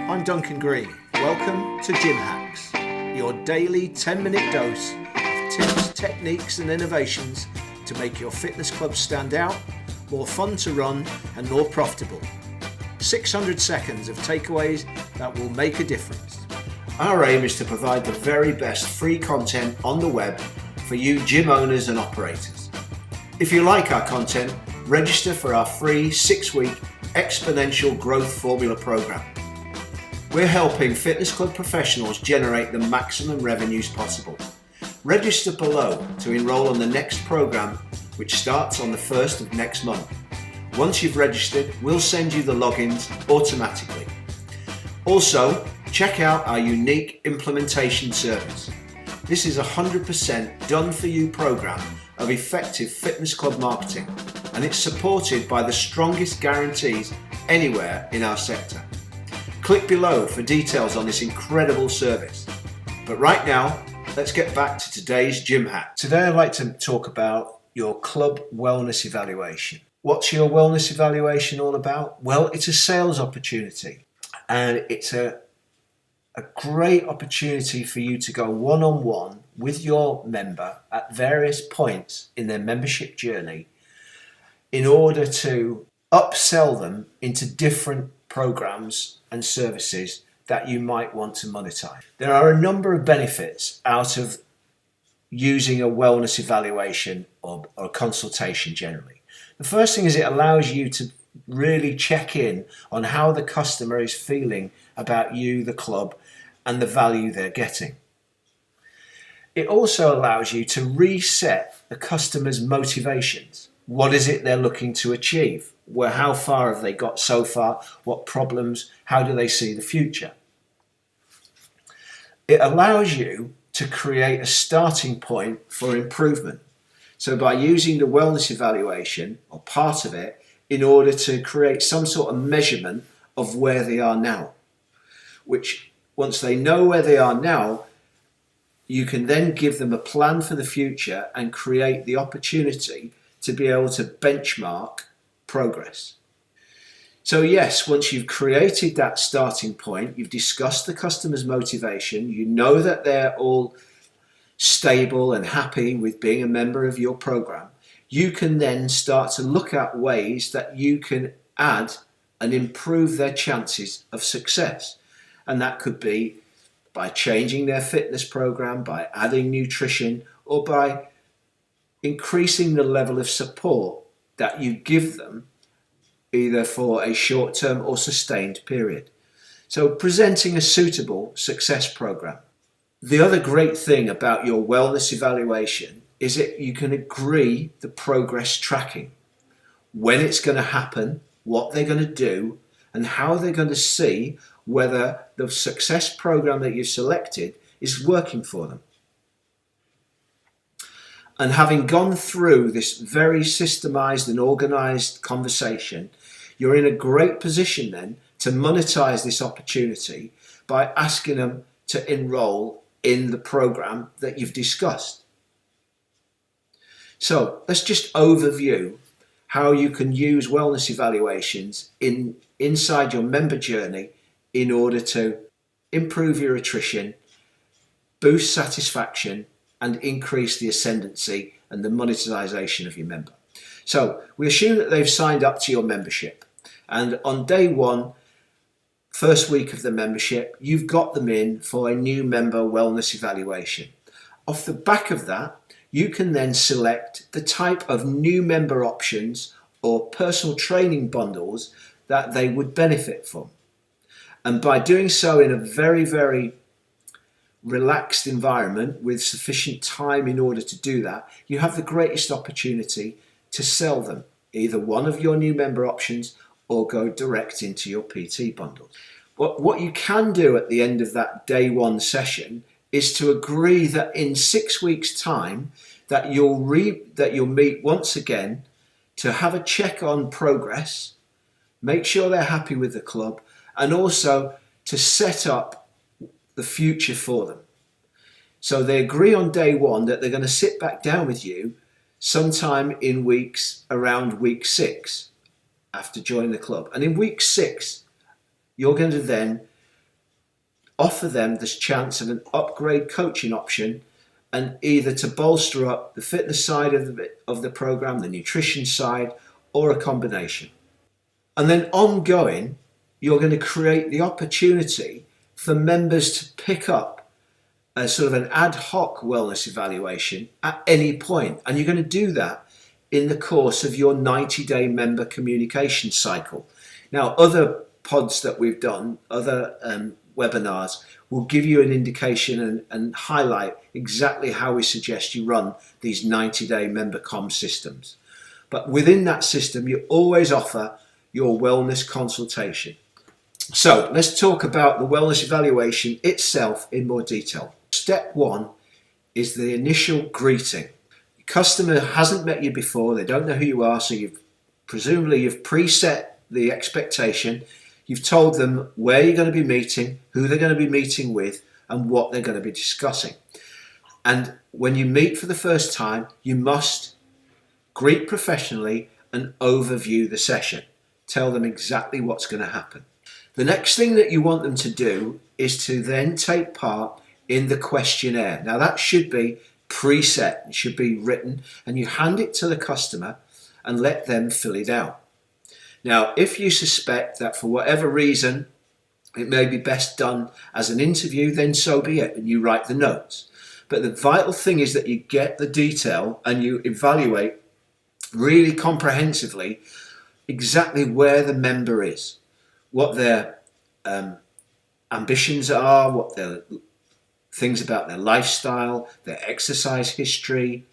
I'm Duncan Green. Welcome to Gym Hacks, your daily 10-minute dose of tips, techniques and innovations to make your fitness club stand out, more fun to run and more profitable. 600 seconds of takeaways that will make a difference. Our aim is to provide the very best free content on the web for you gym owners and operators. If you like our content, register for our free 6-week exponential growth formula program. We're helping fitness club professionals generate the maximum revenues possible. Register below to enroll on the next program, which starts on the 1st of next month. Once you've registered, we'll send you the logins automatically. Also, check out our unique implementation service. This is a 100% done-for-you program of effective fitness club marketing, and it's supported by the strongest guarantees anywhere in our sector. Click below for details on this incredible service. But right now, let's get back to today's gym hack. Today I'd like to talk about your club wellness evaluation. What's your wellness evaluation all about? Well, it's a sales opportunity, and it's a great opportunity for you to go one-on-one with your member at various points in their membership journey in order to upsell them into different programs and services that you might want to monetize. There are a number of benefits out of using a wellness evaluation or a consultation generally. The first thing is it allows you to really check in on how the customer is feeling about you, the club, and the value they're getting. It also allows you to reset the customer's motivations. What is it they're looking to achieve? How far have they got so far? What problems? How do they see the future? It allows you to create a starting point for improvement. So by using the wellness evaluation or part of it in order to create some sort of measurement of where they are now, which once they know where they are now, you can then give them a plan for the future and create the opportunity to be able to benchmark progress. So yes, once you've created that starting point, you've discussed the customer's motivation, you know that they're all stable and happy with being a member of your program, you can then start to look at ways that you can add and improve their chances of success. And that could be by changing their fitness program, by adding nutrition, or by increasing the level of support that you give them either for a short-term or sustained period. So presenting a suitable success program. The other great thing about your wellness evaluation is that you can agree the progress tracking, when it's going to happen, what they're going to do, and how they're going to see whether the success program that you've selected is working for them. And having gone through this very systemized and organized conversation, you're in a great position then to monetize this opportunity by asking them to enroll in the program that you've discussed. So let's just overview how you can use wellness evaluations inside your member journey in order to improve your attrition, boost satisfaction, and increase the ascendancy and the monetization of your member. So we assume that they've signed up to your membership, and on day one, first week of the membership, you've got them in for a new member wellness evaluation. Off the back of that, you can then select the type of new member options or personal training bundles that they would benefit from. And by doing so in a very, very relaxed environment with sufficient time in order to do that, you have the greatest opportunity to sell them either one of your new member options or go direct into your PT bundle. What you can do at the end of that day one session is to agree that in 6 weeks' time that you'll meet once again to have a check on progress, make sure they're happy with the club, and also to set up the future for them. So they agree on day one that they're going to sit back down with you sometime in around week 6 after joining the club. And in week 6, you're going to then offer them this chance of an upgrade coaching option, and either to bolster up the fitness side of the program, the nutrition side, or a combination. And then ongoing, you're going to create the opportunity for members to pick up a sort of an ad hoc wellness evaluation at any point. And you're going to do that in the course of your 90-day member communication cycle. Now, other pods that we've done, other webinars, will give you an indication and highlight exactly how we suggest you run these 90-day member comm systems. But within that system, you always offer your wellness consultation. So let's talk about the wellness evaluation itself in more detail. Step one is the initial greeting. Your customer hasn't met you before, they don't know who you are, so you've preset the expectation. You've told them where you're going to be meeting, who they're going to be meeting with, and what they're going to be discussing. And when you meet for the first time, you must greet professionally and overview the session. Tell them exactly what's going to happen. The next thing that you want them to do is to then take part in the questionnaire. Now that should be preset, it should be written, and you hand it to the customer and let them fill it out. Now, if you suspect that for whatever reason it may be best done as an interview, then so be it, and you write the notes. But the vital thing is that you get the detail and you evaluate really comprehensively exactly where the member is, what their ambitions are, what their things about their lifestyle, their exercise history,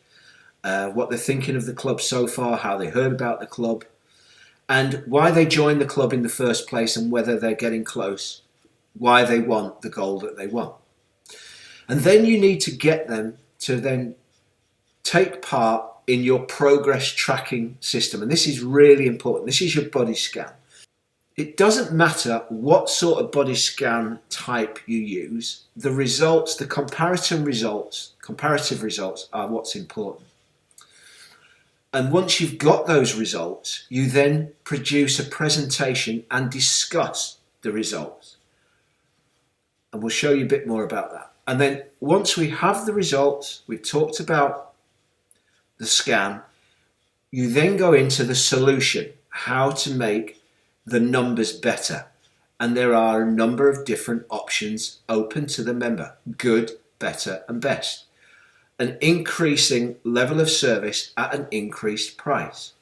what they're thinking of the club so far, how they heard about the club, and why they joined the club in the first place, and whether they're getting close, why they want the goal that they want. And then you need to get them to then take part in your progress tracking system. And this is really important. This is your body scan. It doesn't matter what sort of body scan type you use. The results, the comparative results are what's important. And once you've got those results, you then produce a presentation and discuss the results. And we'll show you a bit more about that. And then once we have the results, we've talked about the scan, you then go into the solution, how to make the numbers better. And there are a number of different options open to the member: good, better, and best. An increasing level of service at an increased price.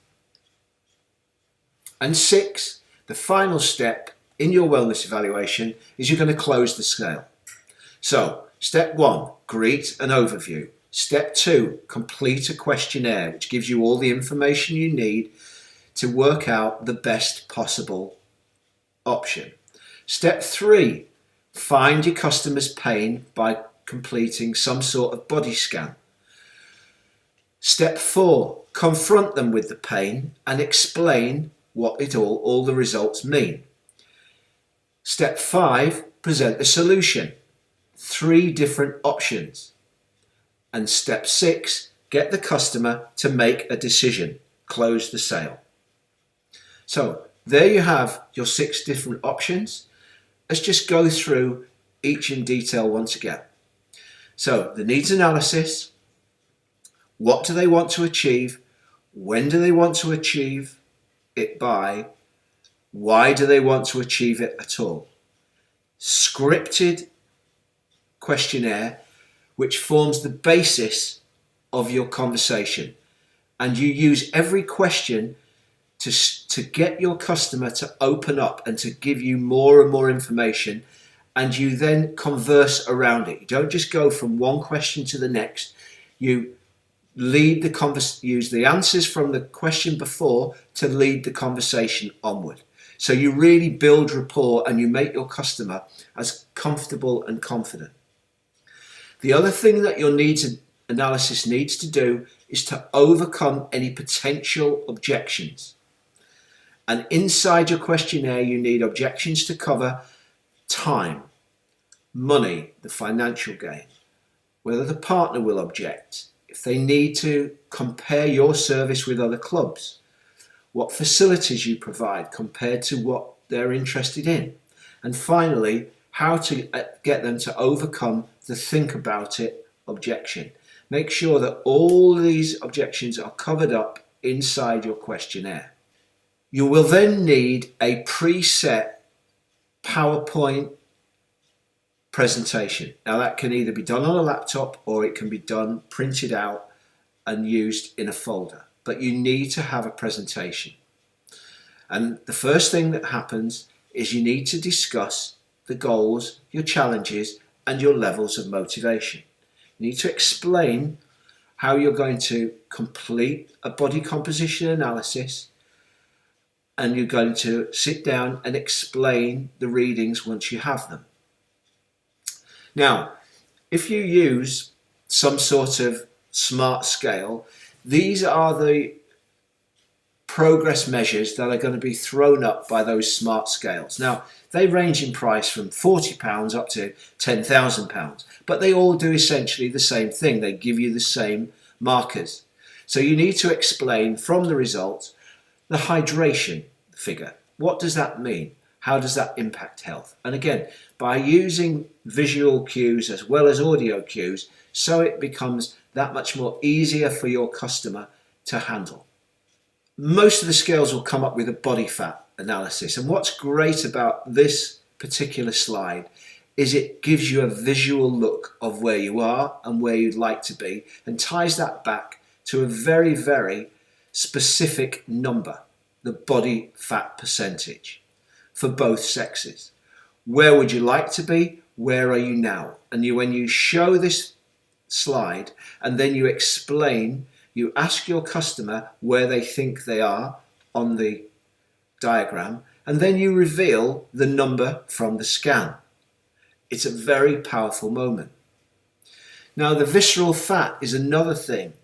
And 6, the final step in your wellness evaluation is you're going to close the scale. So, step 1, greet and overview. Step 2, complete a questionnaire, which gives you all the information you need to work out the best possible option. Step 3, find your customer's pain by completing some sort of body scan. Step 4, confront them with the pain and explain what all the results mean. Step 5, present the solution. 3 different options. And step 6, get the customer to make a decision. Close the sale. So there you have your 6 different options. Let's just go through each in detail once again. So the needs analysis, what do they want to achieve, when do they want to achieve it by, why do they want to achieve it at all. Scripted questionnaire which forms the basis of your conversation, and you use every question to get your customer to open up and to give you more and more information, and you then converse around it. You don't just go from one question to the next. You lead the use the answers from the question before to lead the conversation onward. So you really build rapport and you make your customer as comfortable and confident. The other thing that your needs analysis needs to do is to overcome any potential objections. And inside your questionnaire, you need objections to cover time, money, the financial gain, whether the partner will object, if they need to compare your service with other clubs, what facilities you provide compared to what they're interested in, and finally, how to get them to overcome the think about it objection. Make sure that all these objections are covered up inside your questionnaire. You will then need a preset PowerPoint presentation. Now that can either be done on a laptop or it can be done printed out and used in a folder, but you need to have a presentation. And the first thing that happens is you need to discuss the goals, your challenges, and your levels of motivation. You need to explain how you're going to complete a body composition analysis, and you're going to sit down and explain the readings once you have them. Now, if you use some sort of smart scale, these are the progress measures that are going to be thrown up by those smart scales. Now, they range in price from £40 up to £10,000, but they all do essentially the same thing. They give you the same markers. So you need to explain from the results the hydration figure. What does that mean? How does that impact health? And again, by using visual cues as well as audio cues, so it becomes that much more easier for your customer to handle. Most of the scales will come up with a body fat analysis. And what's great about this particular slide is it gives you a visual look of where you are and where you'd like to be, and ties that back to a very, very specific number, the body fat percentage for both sexes. Where would you like to be? Where are you now? And when you show this slide and then you explain, you ask your customer where they think they are on the diagram, and then you reveal the number from the scan. It's a very powerful moment. Now, the visceral fat is another thing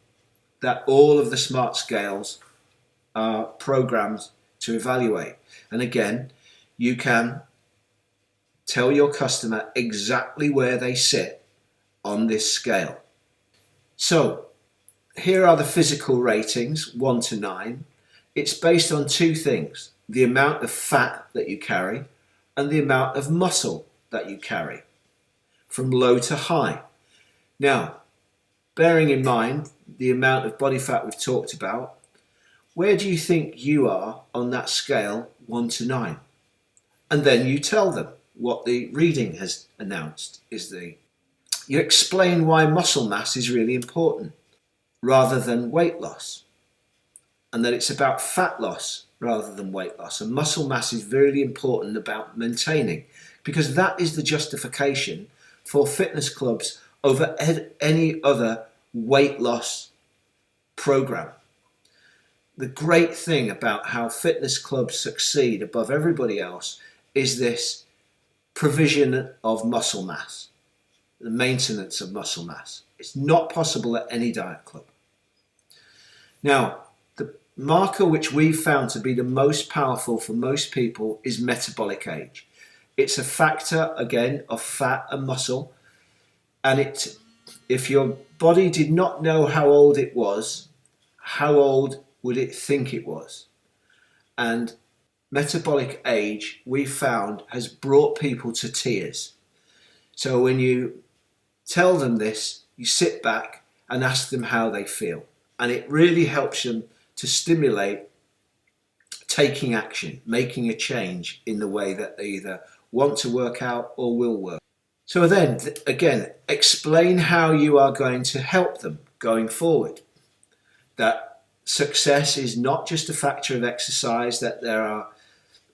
that all of the smart scales are programmed to evaluate. And again, you can tell your customer exactly where they sit on this scale. So here are the physical ratings, 1 to 9. It's based on two things: the amount of fat that you carry and the amount of muscle that you carry, from low to high. Now, bearing in mind the amount of body fat we've talked about, where do you think you are on that scale, 1 to 9? And then you tell them what the reading has announced is you explain why muscle mass is really important rather than weight loss, and that it's about fat loss rather than weight loss. And muscle mass is really important about maintaining, because that is the justification for fitness clubs over any other weight loss program. The great thing about how fitness clubs succeed above everybody else is this provision of muscle mass, the maintenance of muscle mass. It's not possible at any diet club. Now, the marker which we've found to be the most powerful for most people is metabolic age. It's a factor, again, of fat and muscle. And if your body did not know how old it was, how old would it think it was? And metabolic age, we found, has brought people to tears. So when you tell them this, you sit back and ask them how they feel. And it really helps them to stimulate taking action, making a change in the way that they either want to work out or will work. So then, again, explain how you are going to help them going forward. That success is not just a factor of exercise, that there are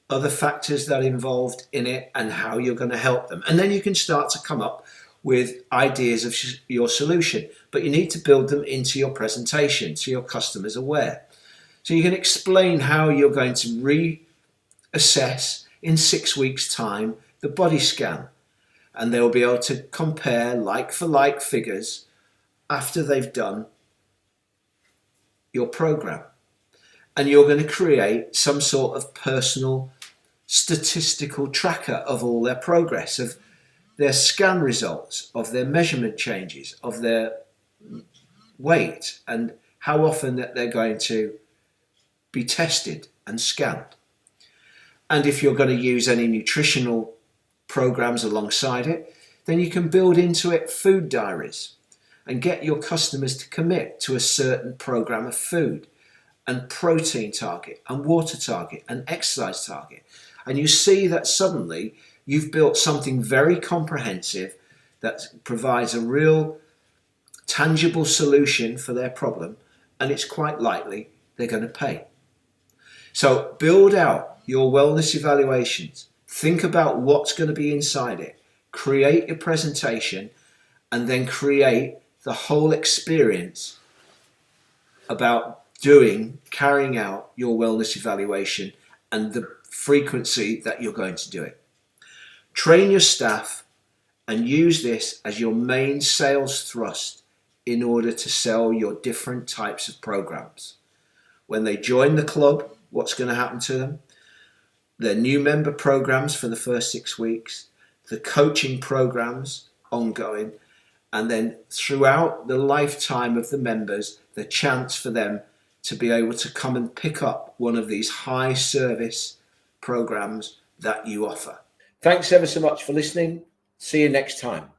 other factors that are involved in it, and how you're going to help them. And then you can start to come up with ideas of your solution, but you need to build them into your presentation so your customer's aware. So you can explain how you're going to reassess in 6 weeks' time the body scan, and they'll be able to compare like for like figures after they've done your program. And you're going to create some sort of personal statistical tracker of all their progress, of their scan results, of their measurement changes, of their weight, and how often that they're going to be tested and scanned. And if you're going to use any nutritional programs alongside it, then you can build into it food diaries and get your customers to commit to a certain program of food and protein target and water target and exercise target. And you see that suddenly you've built something very comprehensive that provides a real tangible solution for their problem, and it's quite likely they're going to pay. So build out your wellness evaluations. Think about what's going to be inside it. Create your presentation and then create the whole experience about carrying out your wellness evaluation and the frequency that you're going to do it. Train your staff and use this as your main sales thrust in order to sell your different types of programs. When they join the club, what's going to happen to them? Their new member programs for the first 6 weeks, the coaching programs ongoing, and then throughout the lifetime of the members, the chance for them to be able to come and pick up one of these high service programs that you offer. Thanks ever so much for listening. See you next time.